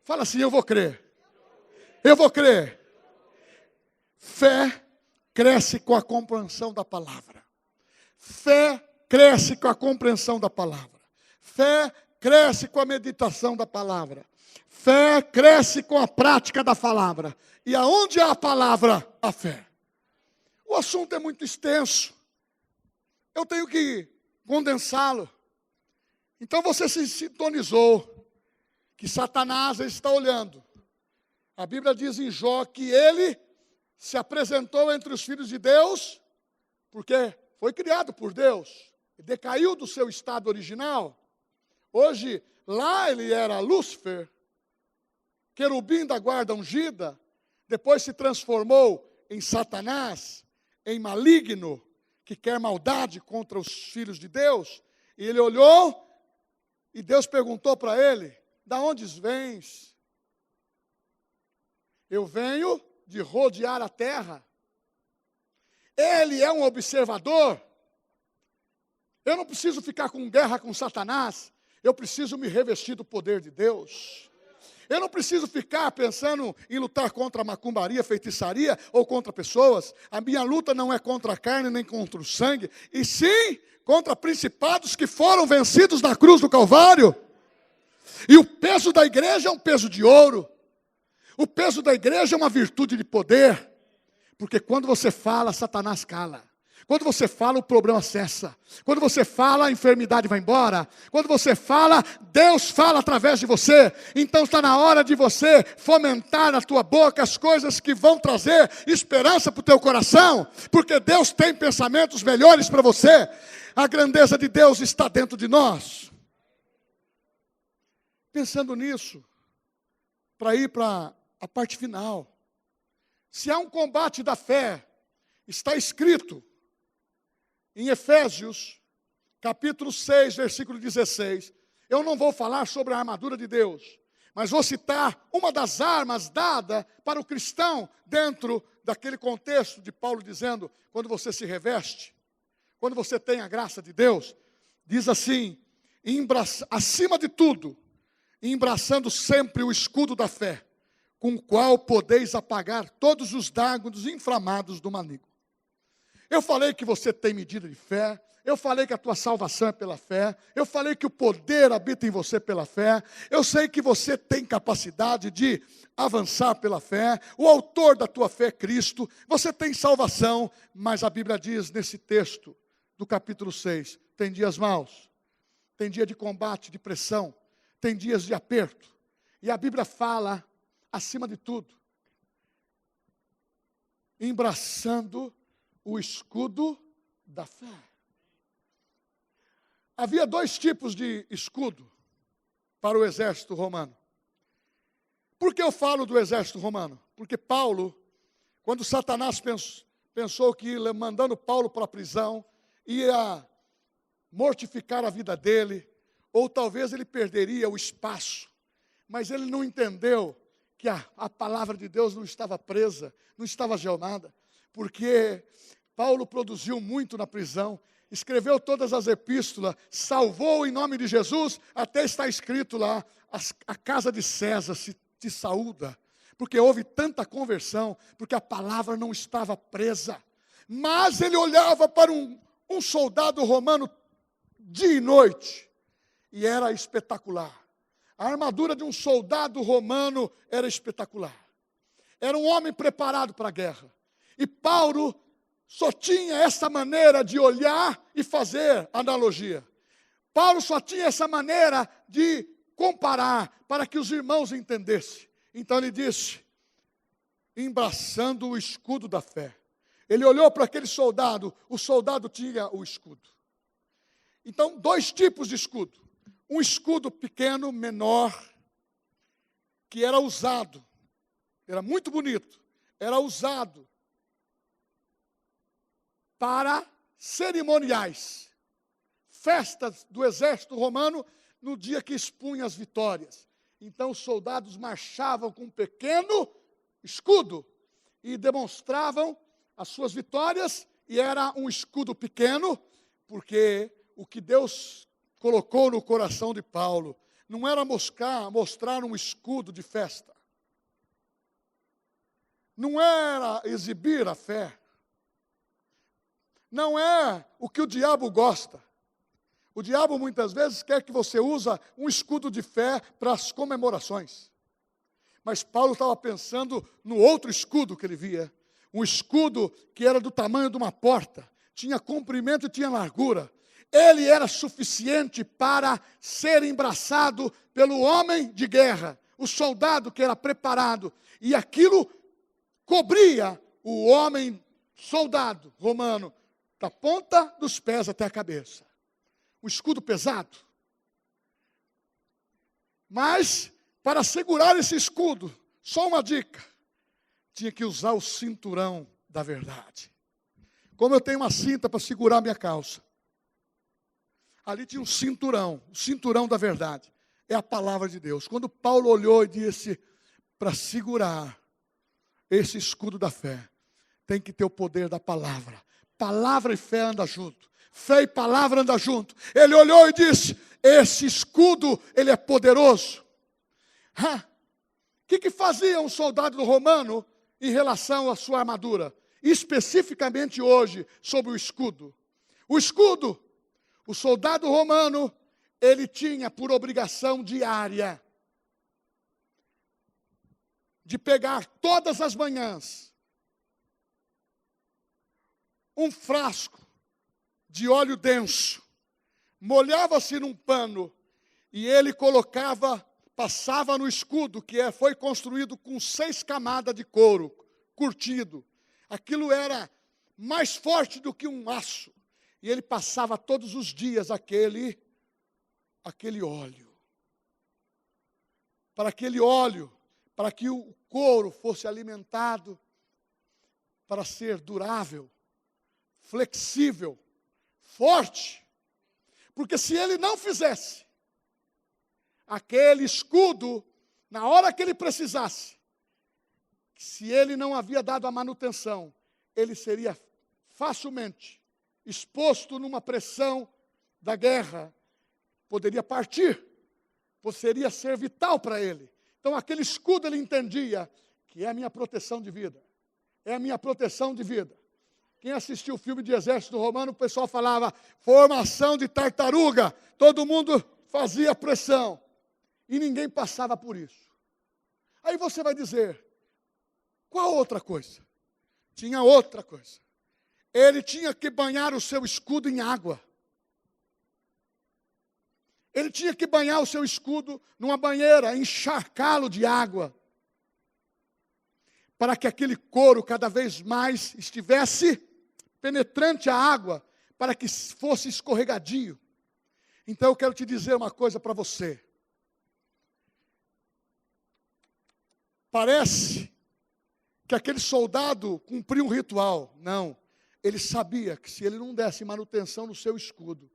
fala assim: eu vou crer, eu vou crer. Fé cresce com a compreensão da palavra. Fé cresce com a compreensão da palavra. Fé cresce com a meditação da palavra. Fé cresce com a prática da palavra. E aonde há a palavra, a fé. O assunto é muito extenso. Eu tenho que condensá-lo. Então você se sintonizou que Satanás está olhando. A Bíblia diz em Jó que ele se apresentou entre os filhos de Deus, porque foi criado por Deus, decaiu do seu estado original. Hoje, lá ele era Lúcifer, querubim da guarda ungida, depois se transformou em Satanás, em maligno, que quer maldade contra os filhos de Deus. E ele olhou, e Deus perguntou para ele: da onde vens? Eu venho de rodear a terra. Ele é um observador. Eu não preciso ficar com guerra com Satanás. Eu preciso me revestir do poder de Deus. Eu não preciso ficar pensando em lutar contra a macumbaria, feitiçaria ou contra pessoas. A minha luta não é contra a carne nem contra o sangue, e sim contra principados que foram vencidos na cruz do Calvário. E o peso da igreja é um peso de ouro. O peso da igreja é uma virtude de poder. Porque quando você fala, Satanás cala. Quando você fala, o problema cessa. Quando você fala, a enfermidade vai embora. Quando você fala, Deus fala através de você. Então está na hora de você fomentar na tua boca as coisas que vão trazer esperança para o teu coração. Porque Deus tem pensamentos melhores para você. A grandeza de Deus está dentro de nós. Pensando nisso, para ir para a parte final. Se há um combate da fé, está escrito em Efésios, capítulo 6, versículo 16. Eu não vou falar sobre a armadura de Deus, mas vou citar uma das armas dada para o cristão dentro daquele contexto de Paulo dizendo, quando você se reveste, quando você tem a graça de Deus, diz assim: acima de tudo, embraçando sempre o escudo da fé, com o qual podeis apagar todos os dardos inflamados do maligno. Eu falei que você tem medida de fé, eu falei que a tua salvação é pela fé, eu falei que o poder habita em você pela fé, eu sei que você tem capacidade de avançar pela fé, o autor da tua fé é Cristo, você tem salvação, mas a Bíblia diz nesse texto do capítulo 6, tem dias maus, tem dia de combate, de pressão, tem dias de aperto, E a Bíblia fala, acima de tudo, embraçando o escudo da fé. Havia dois tipos de escudo para o exército romano. Por que eu falo do exército romano? Porque Paulo, quando Satanás pensou que mandando Paulo para a prisão, ia mortificar a vida dele, ou talvez ele perderia o espaço, mas ele não entendeu que a palavra de Deus não estava presa, não estava gelada, porque Paulo produziu muito na prisão, escreveu todas as epístolas, salvou em nome de Jesus, até está escrito lá, a casa de César te saúda, porque houve tanta conversão, porque a palavra não estava presa. Mas ele olhava para um soldado romano dia e noite, e era espetacular. A armadura de um soldado romano era espetacular. Era um homem preparado para a guerra. E Paulo só tinha essa maneira de olhar e fazer analogia. Paulo só tinha essa maneira de comparar, para que os irmãos entendessem. Então ele disse, embraçando o escudo da fé. Ele olhou para aquele soldado, o soldado tinha o escudo. Então, dois tipos de escudo. Um escudo pequeno, menor, que era usado, era muito bonito, era usado para cerimoniais, festas do exército romano, no dia que expunha as vitórias. Então, os soldados marchavam com um pequeno escudo e demonstravam as suas vitórias, e era um escudo pequeno, porque o que Deus colocou no coração de Paulo não era mostrar um escudo de festa, não era exibir a fé, não é o que o diabo gosta. O diabo muitas vezes quer que você use um escudo de fé para as comemorações. Mas Paulo estava pensando no outro escudo que ele via. Um escudo que era do tamanho de uma porta. Tinha comprimento e tinha largura. Ele era suficiente para ser embraçado pelo homem de guerra. O soldado que era preparado. E aquilo cobria o homem soldado romano. Da ponta dos pés até a cabeça. Um escudo pesado. Mas, para segurar esse escudo, só uma dica, tinha que usar o cinturão da verdade. Como eu tenho uma cinta para segurar minha calça, ali tinha um cinturão, o cinturão da verdade. É a palavra de Deus. Quando Paulo olhou e disse, para segurar esse escudo da fé, tem que ter o poder da palavra. Palavra e fé andam junto. Fé e palavra andam junto. Ele olhou e disse, esse escudo, ele é poderoso. O que fazia um soldado romano em relação à sua armadura? Especificamente hoje, sobre o escudo. O escudo, o soldado romano, ele tinha por obrigação diária de pegar todas as manhãs um frasco de óleo denso, molhava-se num pano e ele passava no escudo, que foi construído com 6 camadas de couro, curtido. Aquilo era mais forte do que um aço. E ele passava todos os dias aquele óleo. Para que o couro fosse alimentado, para ser durável, flexível, forte, porque se ele não fizesse aquele escudo, na hora que ele precisasse, se ele não havia dado a manutenção, ele seria facilmente exposto numa pressão da guerra, poderia partir, poderia ser vital para ele. Então aquele escudo ele entendia que é a minha proteção de vida, é a minha proteção de vida. Quem assistiu o filme de Exército Romano, o pessoal falava, formação de tartaruga. Todo mundo fazia pressão. E ninguém passava por isso. Aí você vai dizer, qual outra coisa? Tinha outra coisa. Ele tinha que banhar o seu escudo em água. Ele tinha que banhar o seu escudo numa banheira, encharcá-lo de água, para que aquele couro cada vez mais estivesse penetrante à água, para que fosse escorregadio. Então eu quero te dizer uma coisa para você. Parece que aquele soldado cumpriu um ritual. Não, ele sabia que se ele não desse manutenção no seu escudo,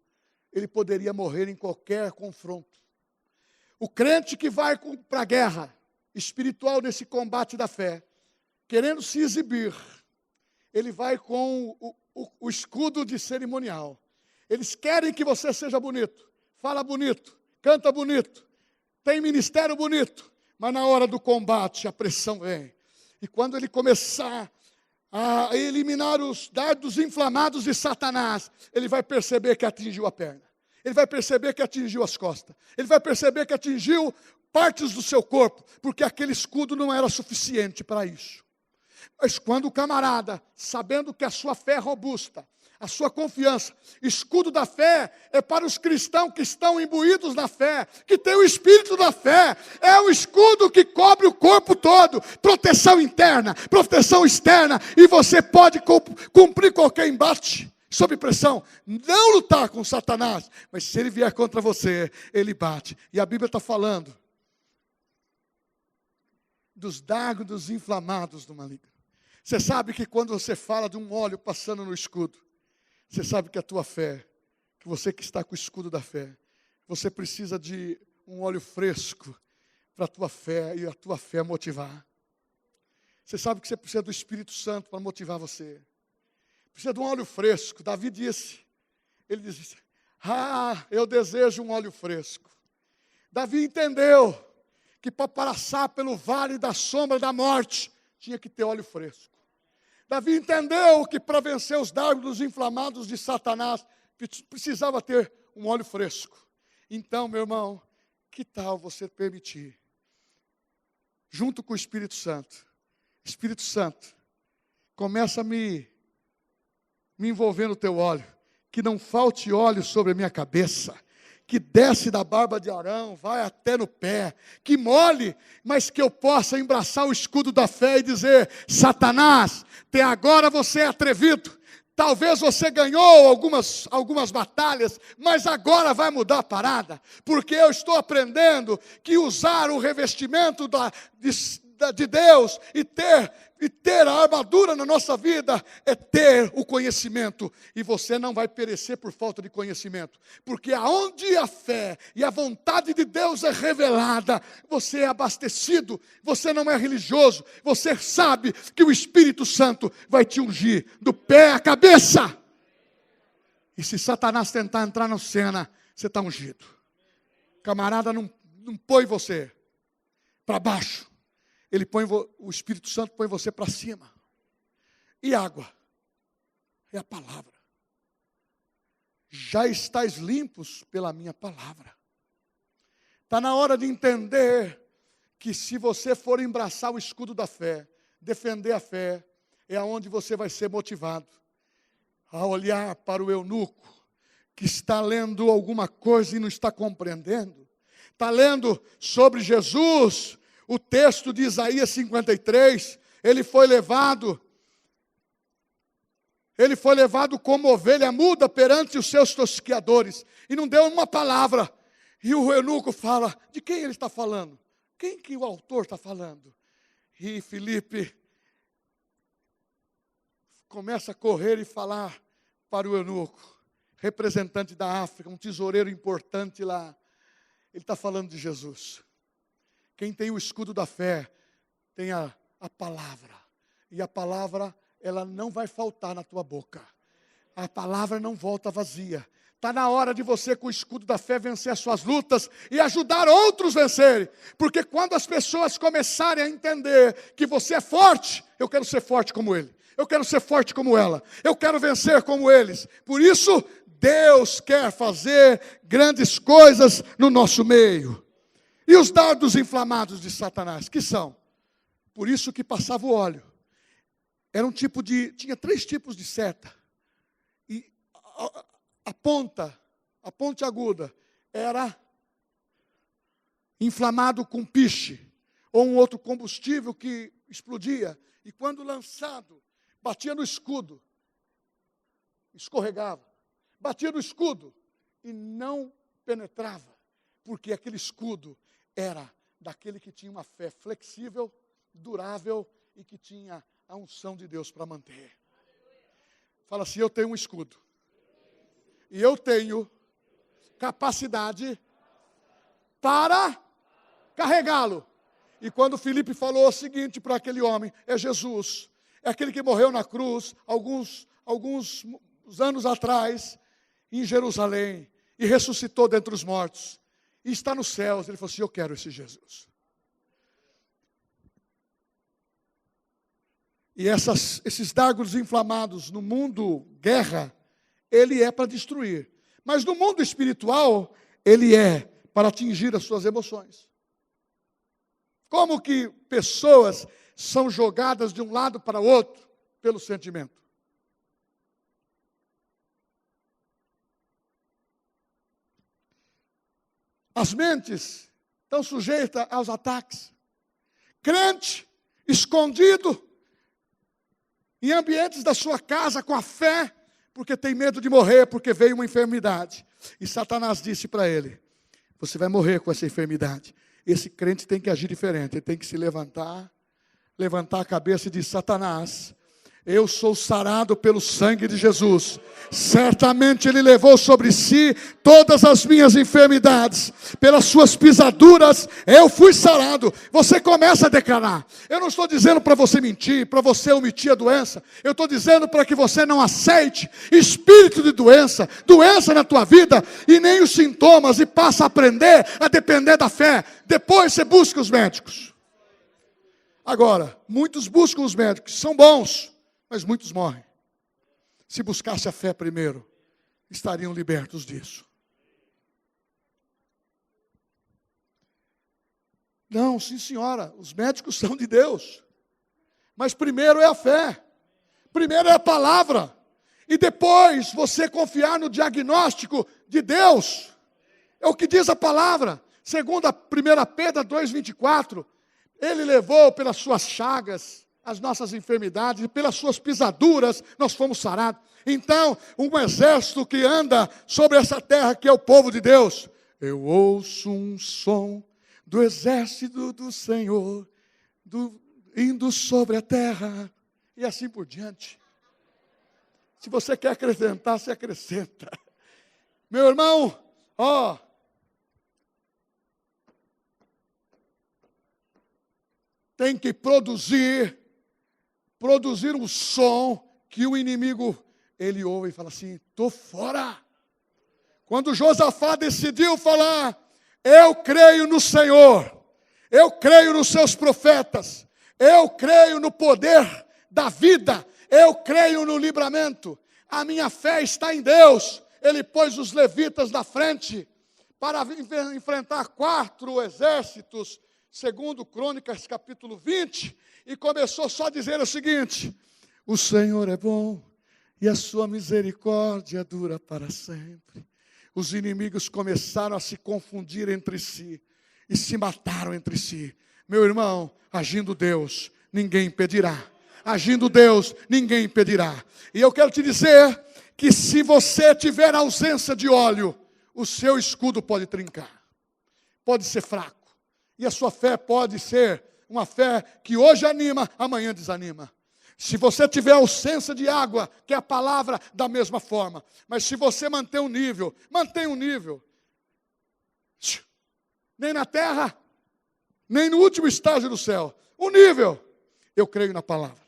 ele poderia morrer em qualquer confronto. O crente que vai para a guerra espiritual nesse combate da fé, querendo se exibir, ele vai com o escudo de cerimonial. Eles querem que você seja bonito, fala bonito, canta bonito, tem ministério bonito, mas na hora do combate a pressão vem. E quando ele começar a eliminar os dardos inflamados de Satanás, ele vai perceber que atingiu a perna. Ele vai perceber que atingiu as costas. Ele vai perceber que atingiu partes do seu corpo, porque aquele escudo não era suficiente para isso. Mas quando o camarada, sabendo que a sua fé é robusta, a sua confiança, escudo da fé é para os cristãos que estão imbuídos na fé, que tem o espírito da fé, é o escudo que cobre o corpo todo, proteção interna, proteção externa, e você pode cumprir qualquer embate, sob pressão, não lutar com Satanás, mas se ele vier contra você, ele bate. E a Bíblia está falando dos dardos inflamados do maligno. Você sabe que quando você fala de um óleo passando no escudo, você sabe que a tua fé, que você que está com o escudo da fé, você precisa de um óleo fresco para a tua fé e a tua fé motivar. Você sabe que você precisa do Espírito Santo para motivar você. Precisa de um óleo fresco. Davi disse, ele disse, eu desejo um óleo fresco. Davi entendeu que para passar pelo vale da sombra da morte, tinha que ter óleo fresco. Davi entendeu que para vencer os dardos inflamados de Satanás, precisava ter um óleo fresco. Então, meu irmão, que tal você permitir, junto com o Espírito Santo, começa a me envolver no teu óleo, que não falte óleo sobre a minha cabeça, que desce da barba de Arão, vai até no pé, que molhe, mas que eu possa embraçar o escudo da fé e dizer, Satanás, até agora você é atrevido, talvez você ganhou algumas batalhas, mas agora vai mudar a parada, porque eu estou aprendendo que usar o revestimento de Deus e ter a armadura na nossa vida é ter o conhecimento, e você não vai perecer por falta de conhecimento, porque aonde a fé e a vontade de Deus é revelada, você é abastecido, você não é religioso, você sabe que o Espírito Santo vai te ungir do pé à cabeça, e se Satanás tentar entrar na cena, você está ungido. Camarada não põe você para baixo, ele põe, o Espírito Santo põe você para cima. E água é a palavra. Já estáis limpos pela minha palavra. Está na hora de entender que se você for embraçar o escudo da fé, defender a fé, é aonde você vai ser motivado a olhar para o eunuco que está lendo alguma coisa e não está compreendendo. Está lendo sobre Jesus, o texto de Isaías 53, ele foi levado como ovelha muda perante os seus tosquiadores, e não deu uma palavra, e o eunuco fala, de quem ele está falando? Quem que o autor está falando? E Filipe começa a correr e falar para o eunuco, representante da África, um tesoureiro importante lá, ele está falando de Jesus. Quem tem o escudo da fé, tem a palavra. E a palavra, ela não vai faltar na tua boca. A palavra não volta vazia. Está na hora de você, com o escudo da fé, vencer as suas lutas e ajudar outros a vencerem. Porque quando as pessoas começarem a entender que você é forte, eu quero ser forte como ele. Eu quero ser forte como ela. Eu quero vencer como eles. Por isso, Deus quer fazer grandes coisas no nosso meio. E os dardos inflamados de Satanás, que são? Por isso que passava o óleo. Era um tipo tinha 3 tipos de seta. E a ponte aguda, era inflamado com piche, ou um outro combustível que explodia, e quando lançado, batia no escudo, escorregava, batia no escudo e não penetrava, porque aquele escudo era daquele que tinha uma fé flexível, durável e que tinha a unção de Deus para manter. Fala assim: eu tenho um escudo e eu tenho capacidade para carregá-lo. E quando Filipe falou o seguinte para aquele homem: é Jesus, é aquele que morreu na cruz alguns anos atrás em Jerusalém e ressuscitou dentre os mortos e está nos céus. Ele falou assim: eu quero esse Jesus. E esses dardos inflamados no mundo guerra, ele é para destruir. Mas no mundo espiritual, ele é para atingir as suas emoções. Como que pessoas são jogadas de um lado para o outro pelo sentimento? As mentes estão sujeitas aos ataques. Crente escondido em ambientes da sua casa com a fé, porque tem medo de morrer, porque veio uma enfermidade. E Satanás disse para ele: você vai morrer com essa enfermidade. Esse crente tem que agir diferente, ele tem que se levantar a cabeça e dizer: Satanás, eu sou sarado pelo sangue de Jesus. Certamente Ele levou sobre si todas as minhas enfermidades. Pelas suas pisaduras eu fui sarado. Você começa a declarar. Eu não estou dizendo para você mentir, para você omitir a doença. Eu estou dizendo para que você não aceite espírito de doença na tua vida, e nem os sintomas, e passa a aprender a depender da fé. Depois você busca os médicos. Agora, muitos buscam os médicos, são bons, mas muitos morrem. Se buscasse a fé primeiro, estariam libertos disso. Não, sim senhora, os médicos são de Deus. Mas primeiro é a fé. Primeiro é a palavra. E depois você confiar no diagnóstico de Deus. É o que diz a palavra. Segundo a 1 Pedro 2,24, Ele levou pelas suas chagas as nossas enfermidades, e pelas suas pisaduras nós fomos sarados. Então, um exército que anda sobre essa terra, que é o povo de Deus: eu ouço um som do exército do Senhor, indo sobre a terra, e assim por diante. Se você quer acrescentar, você acrescenta. Meu irmão, tem que produzir um som que o inimigo, ele ouve e fala assim: estou fora. Quando Josafá decidiu falar: eu creio no Senhor, eu creio nos seus profetas, eu creio no poder da vida, eu creio no livramento, a minha fé está em Deus. Ele pôs os levitas na frente para enfrentar 4 exércitos, segundo Crônicas capítulo 20, e começou só a dizer o seguinte: o Senhor é bom e a sua misericórdia dura para sempre. Os inimigos começaram a se confundir entre si e se mataram entre si. Meu irmão, agindo Deus, ninguém impedirá. Agindo Deus, ninguém impedirá. E eu quero te dizer que se você tiver ausência de óleo, o seu escudo pode trincar, pode ser fraco. E a sua fé pode ser uma fé que hoje anima, amanhã desanima. Se você tiver ausência de água, que é a palavra, da mesma forma. Mas se você manter um nível, mantenha um nível. Nem na terra, nem no último estágio do céu. Um nível. Eu creio na palavra.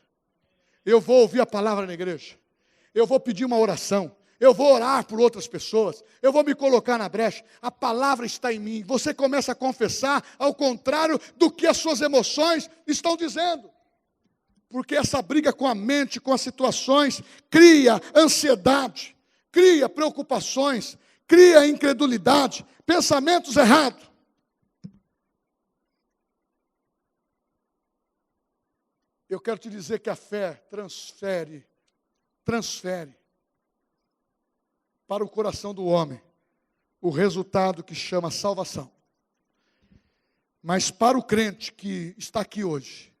Eu vou ouvir a palavra na igreja. Eu vou pedir uma oração. Eu vou orar por outras pessoas. Eu vou me colocar na brecha. A palavra está em mim. Você começa a confessar ao contrário do que as suas emoções estão dizendo. Porque essa briga com a mente, com as situações, cria ansiedade, cria preocupações, cria incredulidade, pensamentos errados. Eu quero te dizer que a fé transfere para o coração do homem o resultado que chama salvação. Mas para o crente que está aqui hoje,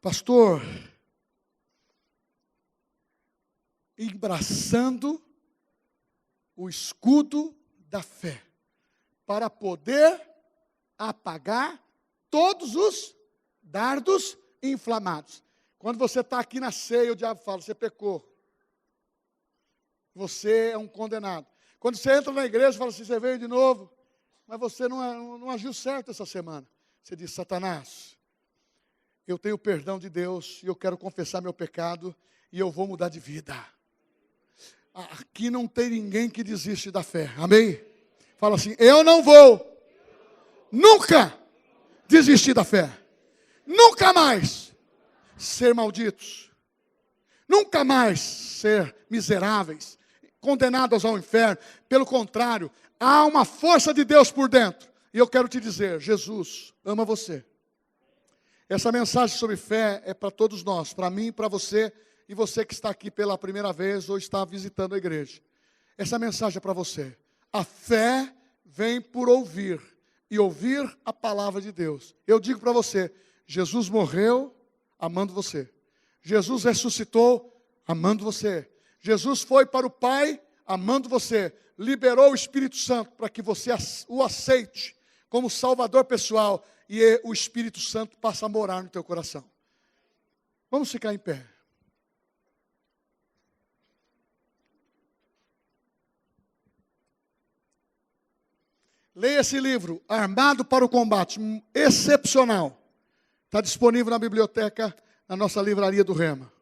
pastor, embraçando o escudo da fé, para poder apagar todos os dardos inflamados. Quando você está aqui na ceia, o diabo fala, você pecou. Você é um condenado. Quando você entra na igreja, fala assim, você veio de novo, mas você não agiu certo essa semana. Você diz, Satanás, eu tenho perdão de Deus, e eu quero confessar meu pecado, e eu vou mudar de vida. Aqui não tem ninguém que desiste da fé, amém? Fala assim, eu não vou, nunca desistir da fé. Nunca mais ser malditos. Nunca mais ser miseráveis, condenados ao inferno. Pelo contrário, há uma força de Deus por dentro. E eu quero te dizer, Jesus ama você. Essa mensagem sobre fé é para todos nós, para mim, para você, e você que está aqui pela primeira vez ou está visitando a igreja. Essa mensagem é para você. A fé vem por ouvir, e ouvir a palavra de Deus. Eu digo para você, Jesus morreu amando você. Jesus ressuscitou amando você. Jesus foi para o Pai amando você. Liberou o Espírito Santo para que você o aceite como Salvador pessoal. E o Espírito Santo passa a morar no teu coração. Vamos ficar em pé. Leia esse livro, Armado para o Combate, excepcional. Está disponível na biblioteca, na nossa livraria do Rema.